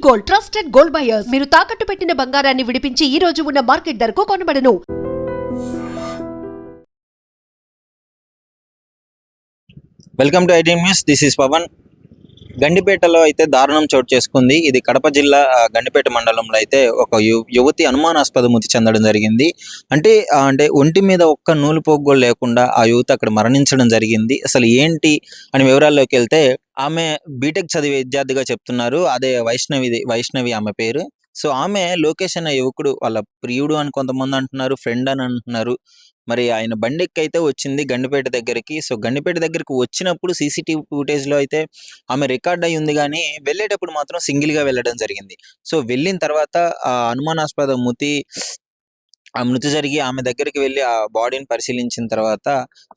Gold, trusted gold buyers. మీరు తాకట్టు పెట్టిన బంగారాన్ని విడిపించి ఈ రోజు ఉన్న మార్కెట్ ధరకు కొనబడను. Welcome to IT news. This is Pawan. గండిపేటలో అయితే దారుణం చోటు చేసుకుంది. ఇది కడప జిల్లా గండిపేట మండలంలో అయితే ఒక యువతి అనుమానాస్పద మృతి చెందడం జరిగింది. అంటే ఒంటి మీద ఒక్క నూలు పోగు లేకుండా ఆ యువతి అక్కడ మరణించడం జరిగింది. అసలు ఏంటి అని వివరాల్లోకి వెళ్తే, ఆమె బీటెక్ చదివే విద్యార్థిగా చెప్తున్నారు. అదే వైష్ణవి ఆమె పేరు. సో ఆమె లోకేష్ అనే యువకుడు వాళ్ళ ప్రియుడు అని కొంతమంది అంటున్నారు, ఫ్రెండ్ అని అంటున్నారు. మరి ఆయన బండెక్కి అయితే వచ్చింది గండిపేట దగ్గరికి. సో గండిపేట దగ్గరికి వచ్చినప్పుడు సీసీటీవీ ఫుటేజ్లో అయితే ఆమె రికార్డ్ అయి ఉంది, కానీ వెళ్ళేటప్పుడు మాత్రం సింగిల్గా వెళ్ళడం జరిగింది. సో వెళ్ళిన తర్వాత ఆ అనుమానాస్పద మృతి జరిగి ఆమె దగ్గరికి వెళ్ళి ఆ బాడీని పరిశీలించిన తర్వాత,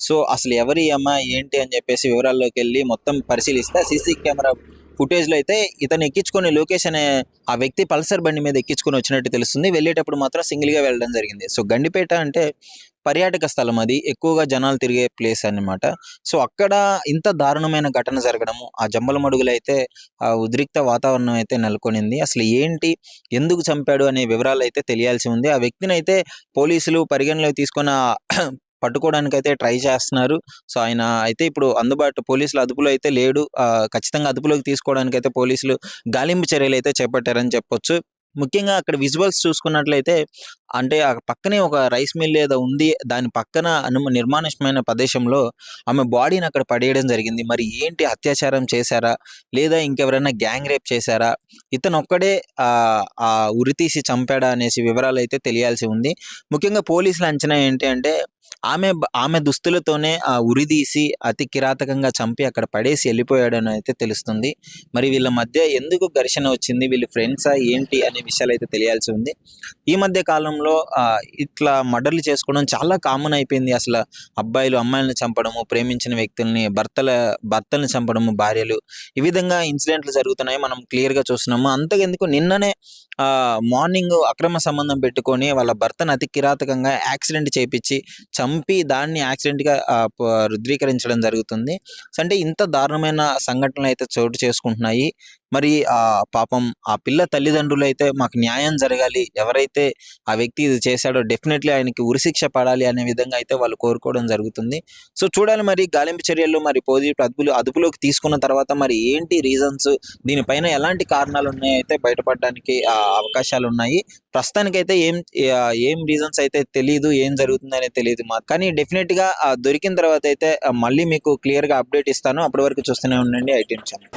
సో అసలు ఎవరి అమ్మ ఏంటి అని చెప్పేసి వివరాల్లోకి వెళ్ళి మొత్తం పరిశీలిస్తే సీసీ కెమెరా ఫుటేజ్లో అయితే ఇతను ఎక్కించుకొని లోకేష్ అనే ఆ వ్యక్తి పల్సర్ బండి మీద ఎక్కించుకొని వచ్చినట్టు తెలుస్తుంది. వెళ్ళేటప్పుడు మాత్రం సింగిల్గా వెళ్ళడం జరిగింది. సో గండిపేట అంటే పర్యాటక స్థలం, అది ఎక్కువగా జనాలు తిరిగే ప్లేస్ అన్నమాట. సో అక్కడ ఇంత దారుణమైన ఘటన జరగడము, ఆ జమ్మలమడుగులో అయితే ఆ ఉద్రిక్త వాతావరణం అయితే నెలకొనింది. అసలు ఏంటి, ఎందుకు చంపాడు అనే వివరాలు అయితే తెలియాల్సి ఉంది. ఆ వ్యక్తిని అయితే పోలీసులు పరిగణలోకి తీసుకొని పట్టుకోవడానికి అయితే ట్రై చేస్తున్నారు. సో ఆయన అయితే ఇప్పుడు పోలీసుల అదుపులో అయితే లేడు. ఖచ్చితంగా అదుపులోకి తీసుకోవడానికి అయితే పోలీసులు గాలింపు చర్యలు అయితే చేపట్టారని చెప్పొచ్చు. ముఖ్యంగా అక్కడ విజువల్స్ చూసుకున్నట్లయితే, అంటే ఆ పక్కనే ఒక రైస్ మిల్ ఏదో ఉంది, దాని పక్కన నిర్మానుష్యమైన ప్రదేశంలో ఆమె బాడీని అక్కడ పడేయడం జరిగింది. మరి ఏంటి, అత్యాచారం చేశారా లేదా ఇంకెవరైనా గ్యాంగ్ రేప్ చేశారా, ఇతను ఒక్కడే ఆ ఉరితీసి చంపాడా అనేసి వివరాలు అయితే తెలియాల్సి ఉంది. ముఖ్యంగా పోలీసుల అంచనా ఏంటి అంటే, ఆమె దుస్తులతోనే ఆ ఉరిదీసి అతి కిరాతకంగా చంపి అక్కడ పడేసి వెళ్ళిపోయాడని అయితే తెలుస్తుంది. మరి వీళ్ళ మధ్య ఎందుకు ఘర్షణ వచ్చింది, వీళ్ళు ఫ్రెండ్సా ఏంటి అనే విషయాలు అయితే తెలియాల్సి ఉంది. ఈ మధ్య కాలంలో ఇట్లా మర్డర్లు చేసుకోవడం చాలా కామన్ అయిపోయింది. అసలు అబ్బాయిలు అమ్మాయిలను చంపడము, ప్రేమించిన వ్యక్తుల్ని భర్తల్ని చంపడము, భార్యలు, ఈ విధంగా ఇన్సిడెంట్లు జరుగుతున్నాయి, మనం క్లియర్గా చూస్తున్నాము. అంతకెందుకు నిన్ననే మార్నింగ్ అక్రమ సంబంధం పెట్టుకొని వాళ్ళ భర్తను అతి కిరాతకంగా యాక్సిడెంట్ చేపించి చంపి దాన్ని యాక్సిడెంట్గా రుద్రీకరించడం జరుగుతుంది. అంటే ఇంత దారుణమైన సంఘటనలు అయితే చోటు చేసుకుంటున్నాయి. మరి పాపం ఆ పిల్ల తల్లిదండ్రులు అయితే మాకు న్యాయం జరగాలి, ఎవరైతే ఆ వ్యక్తి ఇది చేశాడో డెఫినెట్లీ ఆయనకి ఉరిశిక్ష పడాలి అనే విధంగా అయితే వాళ్ళు కోరుకోవడం జరుగుతుంది. సో చూడాలి మరి గాలింపు చర్యలు మరి అదుపులోకి తీసుకున్న తర్వాత మరి ఏంటి రీజన్స్, దీనిపైన ఎలాంటి కారణాలు ఉన్నాయో అయితే బయటపడడానికి అవకాశాలు ఉన్నాయి. ప్రస్తుతానికైతే ఏం రీజన్స్ అయితే తెలియదు, ఏం జరుగుతుంది అనేది తెలియదు. కానీ డెఫినెట్గా దొరికిన తర్వాత అయితే మళ్ళీ మీకు క్లియర్గా అప్డేట్ ఇస్తాను. అప్పటి వరకు చూస్తూనే ఉండండి ఐటీ ఛానల్.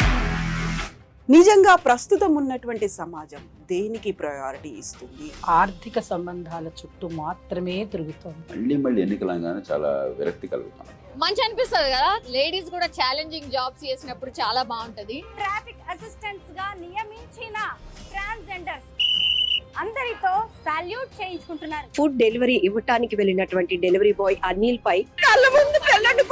నిజంగా ప్రస్తుతం ఉన్నటువంటి సమాజం దేనికి ప్రయారిటీ ఇస్తుంది? ఆర్థిక సంబంధాల చుట్టూ మాత్రమే తిరుగుతుంది. మళ్ళీ ఎన్నికలంగానే చాలా విరక్తి కలుగుతాం. మంచి అనిపిస్తుంది కదా, లేడీస్ కూడా ఛాలెంజింగ్ జాబ్స్ చేసినప్పుడు చాలా బాగుంటది. ట్రాఫిక్ అసిస్టెంట్స్ గా నియమించిన ట్రాన్స్జెండర్స్ అందరితో సాల్యూట్ చేయించుకుంటున్నారు. ఫుడ్ డెలివరీ ఇవ్వటానికి వెళ్ళినటువంటి డెలివరీ బాయ్ అనిల్ పై కళ్ళ ముందు పెళ్ళండి